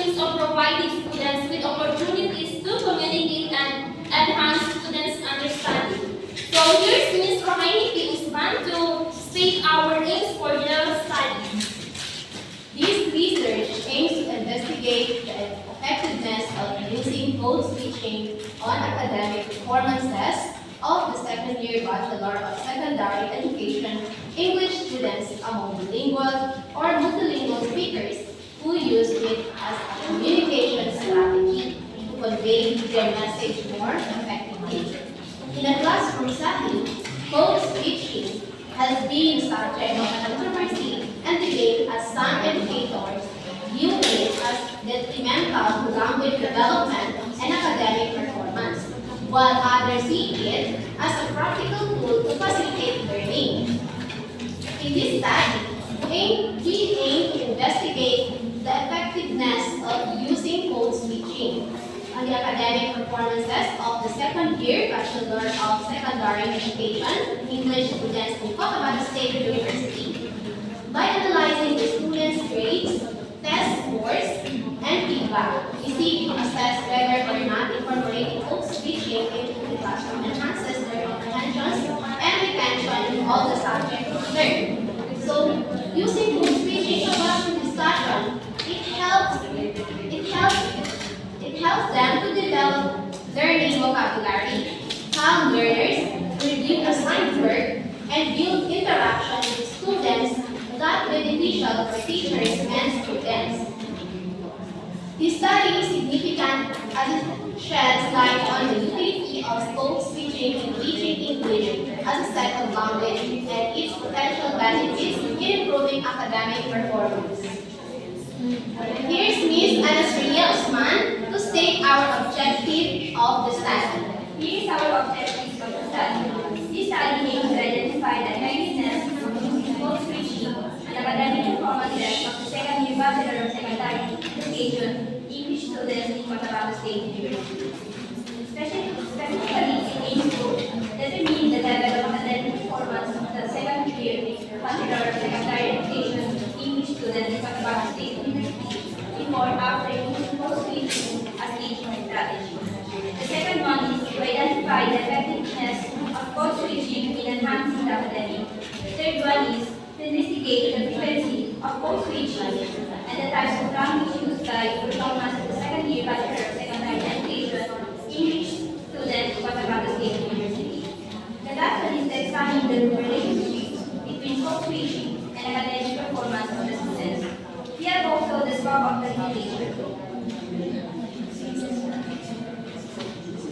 aims of providing students with opportunities to communicate and enhance students' understanding. So here's Ms. Rohaini P. Usman to state our aims for the study. This research aims to investigate the effectiveness of using code switching on academic performance tests of the second-year Bachelor of Secondary Education English students among bilingual or multilingual speakers who use it as a communication strategy to convey their message more effectively. In a classroom setting, code switching has been subject of controversy and debate as some educators view it as detrimental to language development and academic performance, while others see it as a practical tool to facilitate learning. In this study, we aim to investigate the effectiveness of using code switching on the academic performances of the second-year Bachelor of Secondary Education English students in Cotabato State University by analyzing the students' grades, test scores, and feedback. We seek to assess whether or not incorporating code switching into the classroom enhances their comprehensions and retention of the subject learned. So, using code switching in classroom discussion, it helps them to develop learning vocabulary, how learners review assigned work, and build interaction with students that beneficial for teachers and students. This study is significant as it sheds light on the utility of code switching in teaching English as a second language and its potential benefits in improving academic performance. Here's Ms. Anasria Usman to state our objective of the study. Here is our objective of the study. This study aims to identify the effectiveness of using code switching and academic performances of the second-year Bachelor of Secondary Education English students in Cotabato State University. Specifically, it aims to determine the level of academic performance of the second-year Bachelor of Secondary Education English students in Cotabato State University before after using code switching as teaching strategy. The second one is to identify the effectiveness of code switching in enhancing the academic. The third one is to investigate the frequency of code switching and the types of language used by performance of the second year Bachelor of Secondary Education English students of Cotabato State University. The last one is to examine the relationship between code switching and academic performance of the students. We have also the scope of the simulation.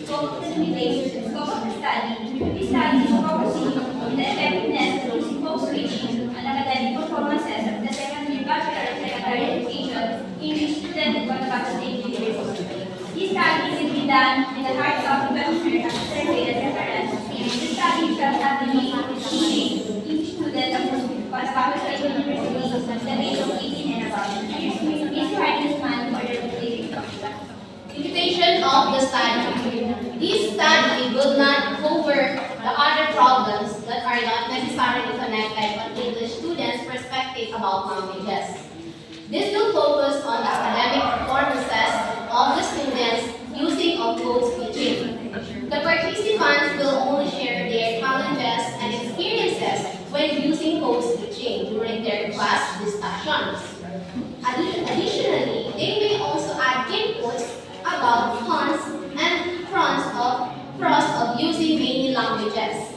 Scope of the simulation, scope of the study. This study is focusing on the effectiveness of using code switching and academic performances of the second-year Bachelor of Secondary Education English student in Cotabato State University. This study will be done in the heart of the Western as a survey and reference. The study shall have the meaning of the English student of Cotabato State University at the age of 18 and above. Here's Ms. Hartman for the presentation. Invitation of the study. This study will not cover the other problems that are not necessarily connected on English students' perspective about languages. This will focus on the academic performances of the students using of code switching. The participants will only share their challenges and experiences when using code switching during their class discussions. Additionally, they may also add inputs about cons and pros of using many languages.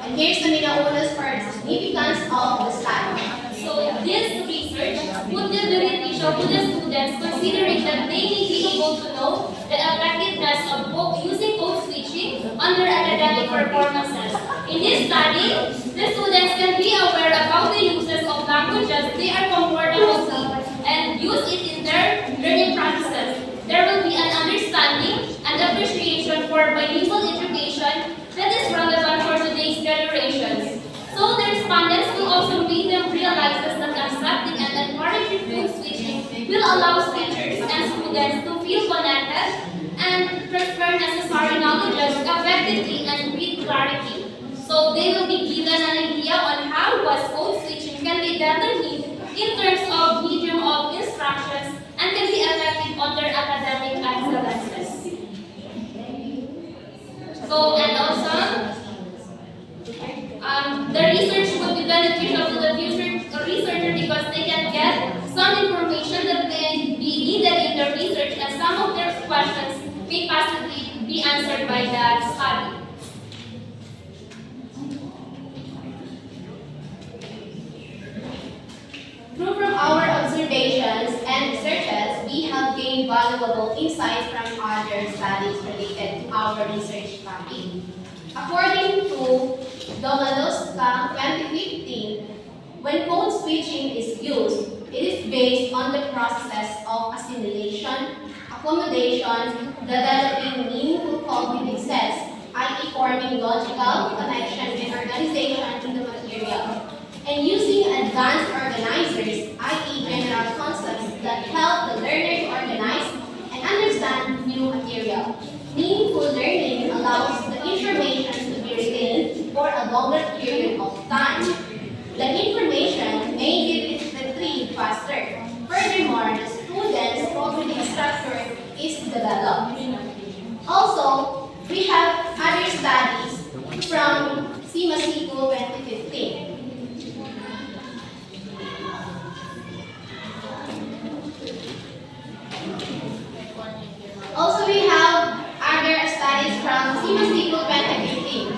And here's the Minaona's for the significance of the study. So this research would be beneficial to the students considering that they may be able to know the effectiveness of using code switching under academic performances. In this study, the students can be aware about the uses of languages they are comfortable with and use it in their learning practices. There will be an understanding and appreciation for bilingual education that is relevant for today's generations. So the respondents will also make them realize that accepting and encouraging code switching will allow teachers and students to feel connected and transfer necessary knowledges effectively and with clarity. So they will be given an idea on how code switching can be determined in terms of medium of instructions and be answered by the study. Through from our observations and researches, we have gained valuable insights from other studies related to our research topic. According to Domaloska 2015, when code switching is used, it is based on the process of assimilation, accommodation, developing meaningful cognitive sets, i.e. forming logical connection and organization in the material, and using advanced organizers, i.e. general concepts that help the learner to organize and understand new material. Meaningful learning allows the information to be retained for a longer period of time. The information may be retrieved faster. Furthermore, the student's cognitive structure is developed. Also, we have other studies from CIMASICO 2015. Also, we have other studies from CIMASICO 2015.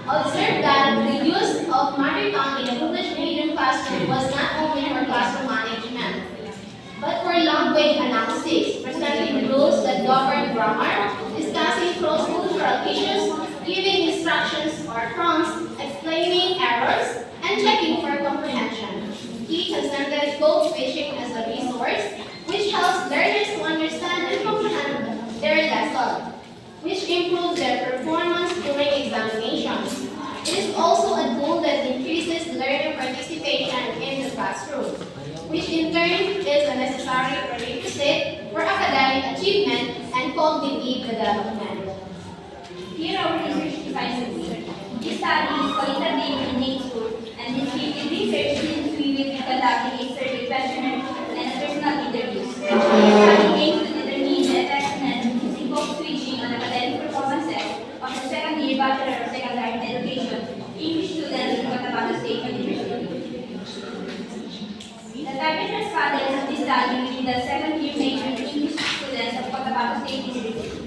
Observe that the use of mother tongue in the English medium classroom was not only for classroom management, but for language analysis, presenting rules that govern grammar, discussing cross-cultural issues, giving instructions or prompts, explaining errors, and checking for comprehension. He considered code switching as a resource which helps learners to understand and comprehend their lesson, which improves their performance during examinations. It is also a tool that increases learner participation in the classroom, which in turn is a necessary prerequisite for academic achievement and cognitive development. Here our research defines research. This study is qualitative in nature, and descriptive research since we will be conducting a survey questionnaire and a personal interviews. This study aims to determine the effectiveness of using code switching on academic performances of the second year Bachelor of Secondary Education English students in Cotabato State University. The target respondents of this study will be the second year major English students of Cotabato State University.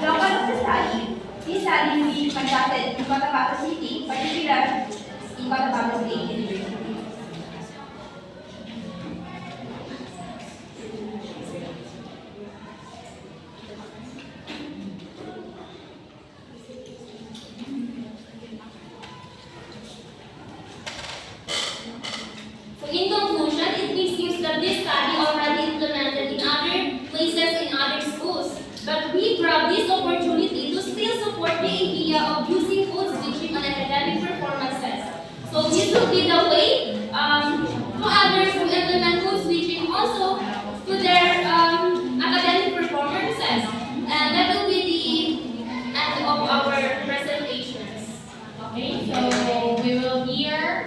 Local of the study, this study will be conducted in Cotabato City, particularly in Cotabato State University. So in conclusion, it seems that this study already implemented in other places in other schools. But we grab this opportunity to still support the idea of using code switching on academic performances. So this will be the way to others who implement code switching also to their academic performances. And that will be the end of our presentations. Okay, so we will hear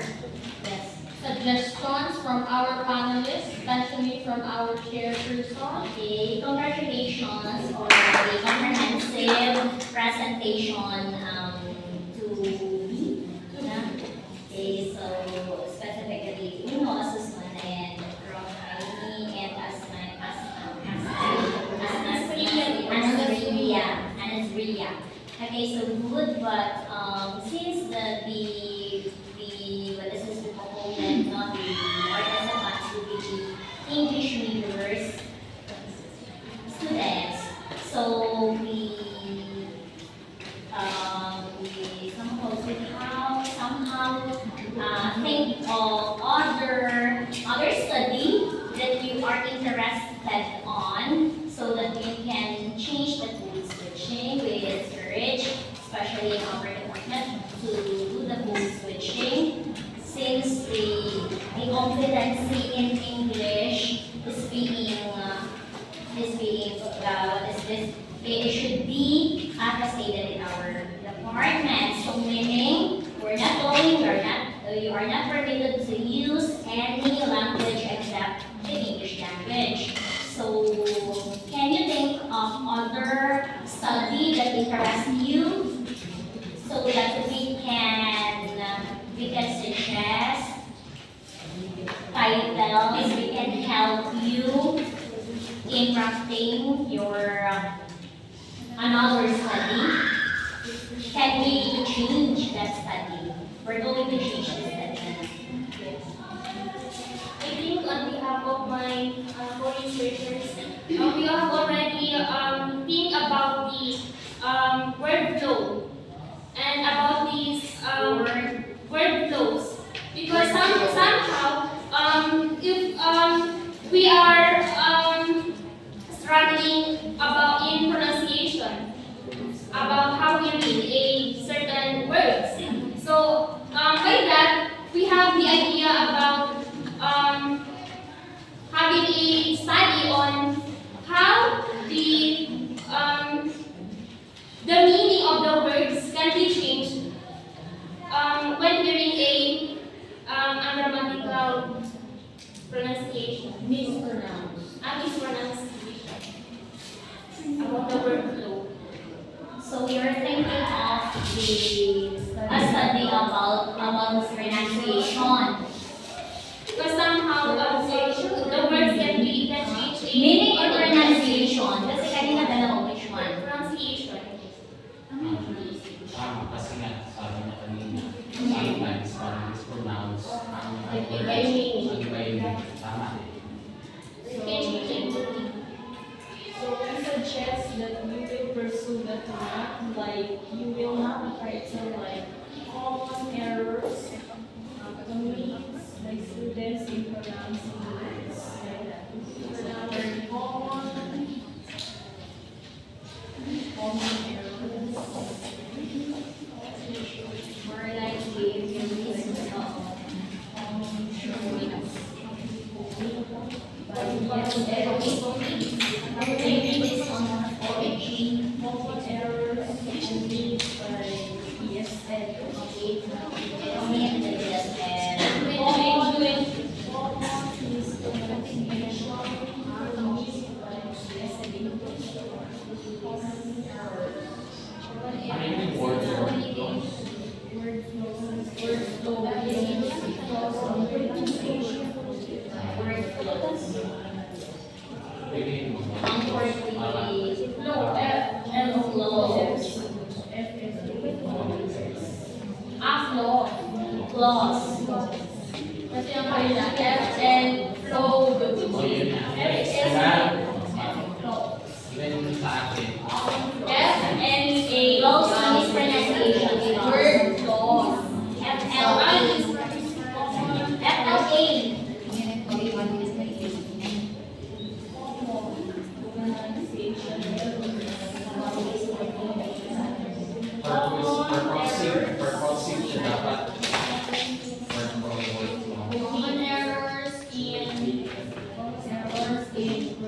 suggestions from our panelists, especially from our chairperson. Okay, congratulations on the comprehensive presentation to me. Okay, so specifically Uno as Susan and Rohaini and Anasria. Okay, so good, but since the what is this component, not the participants will be the English majors students, so we somehow think of other study that you are interested on, so that we can change the code switching with research, especially in our department, to do the code switching, since the competency in English is being what is this? It should be attested in our department. So meaning you are not permitted to use any language except the English language. So can you think of other study that interests you, so that we can suggest titles, we can help you in crafting your another study? Can we change that study? We're going to change the study. I think on behalf of my co-researchers, we have already think about the word flow and about these word flows, because somehow if we are struggling about in pronunciation, about how we read a certain words. So by that we have the idea about having a study on how the meaning of the words can be changed when hearing a ungrammatical pronunciation, mispronunciation about the word flow. So we are thinking of a study about pronunciation. Because somehow the words can change Meaning or pronunciation? Kasi kanina dalawa, which one? pronunciation. Kasi nga, sabi na kanina, sometimes parang mispronounce ang Iba yung meaning. ang iba yung meaning. Tama. Can change. So we suggest that you will pursue the track, like you will not try to like common errors, means like students in pronouncing words like that. Another common errors. More like maybe this on origin. Common errors and means by ESL. Ano yung word for those? Pwede mo. Kasi ang kanila, F and flow. So yun na. Diba? Even sa atin. F and A. Close on this pronunciation. Word flow. FLA. FLA. Purposive siya dapat. Word flow. Common errors in pronunciation.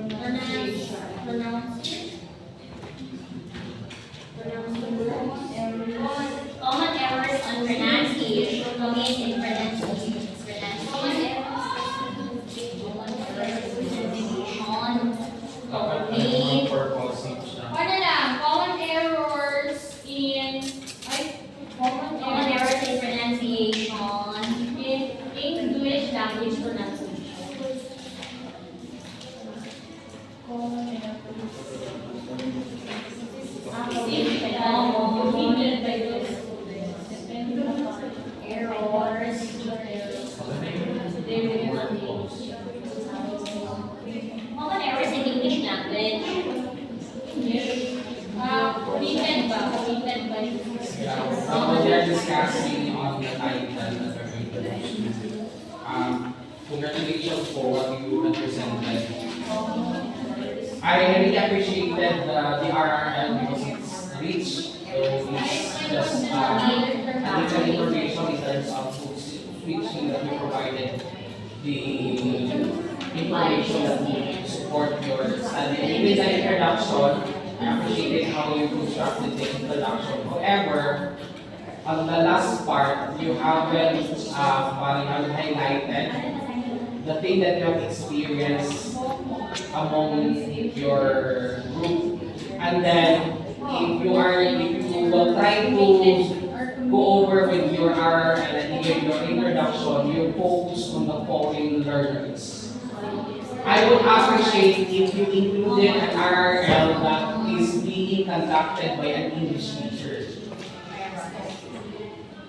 Common errors on pronunciation. Commits in pronunciation. Dapat may purposive siya. Ano lang, common errors in Common errors in pronunciation. in English language pronunciation. Common errors. Opinion by those students. Depending on Errors. they will manage. Common errors in English language. Committed by We are discussing on the title that we're going to do. Congratulations for what you represented. I really appreciated the RRL because it's rich, so it's just little information in terms of switching that you provided, the information that will support your study. Even the introduction, I appreciated how you constructed the introduction. However, on the last part, you haven't highlighted the thing that you have experienced among your group. And then, if you will try to go over with your RRL and even your introduction, you focus on the foreign learners. I would appreciate if you included an RRL that is the being conducted by an English teacher.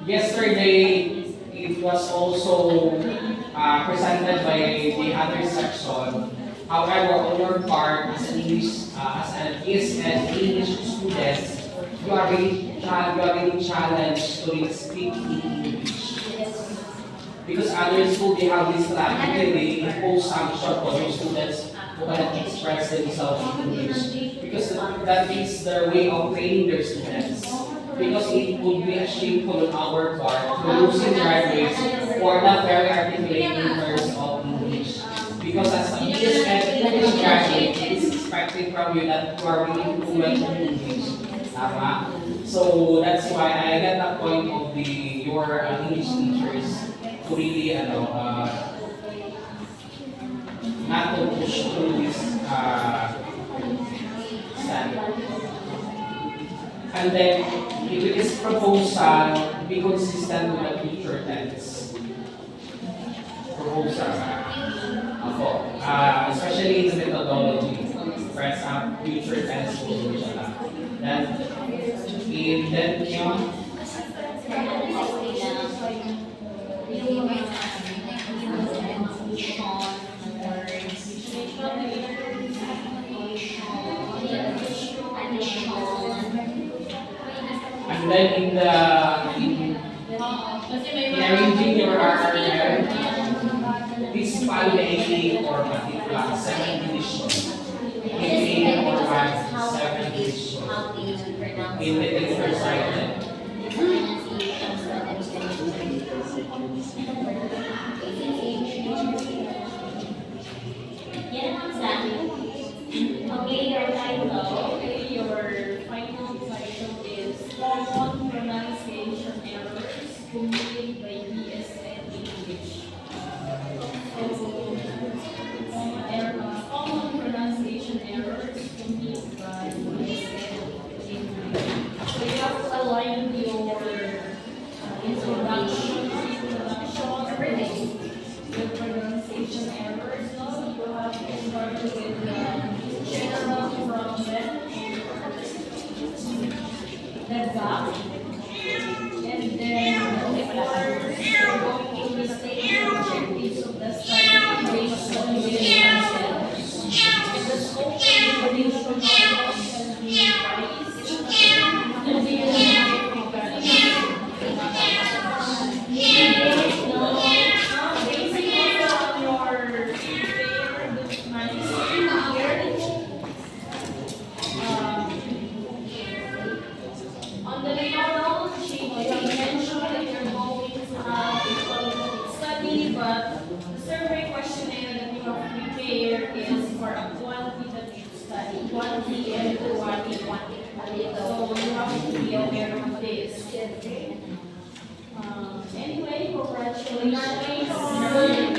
Yesterday, it was also presented by the other section. However, on your part, as an English student, you are really challenged to really speak in English. Because other school, they have this strategy, they impose sanction for those students who cannot express themselves in English. Because that is their way of training their students. Because it would be a shameful on our part to losing graduates who are not very articulate in terms of English. Because as a English graduate, it is expected from you that you are really fluent in English. Tama? So that's why I get the point of your English teachers to really not to push through this standard. And then, if this proposal, be consistent with the future tense. Proposal. Ako. Especially in the methodology. Press up future tense proposal. Then, and then in arranging your article, this follow the APA format, it plus 7 edition. APA format, 7 edition. In the exercise. Okay, your title. Your final title is Common Pronunciation Errors Committed by BSN English. Common pronunciation errors committed by BSN English. So you have to align your introduction, with pronunciation errors. So you have to start with general from the back, and then you're going to restate the objectives of the study based on the concepts. And the scope of the information can be revised and be on the methodology, you mentioned that you're going to have a study, but the survey questionnaire that you have prepared is for a quantitative study, quantity and quantity. So you have to be aware of this. Anyway, congratulations.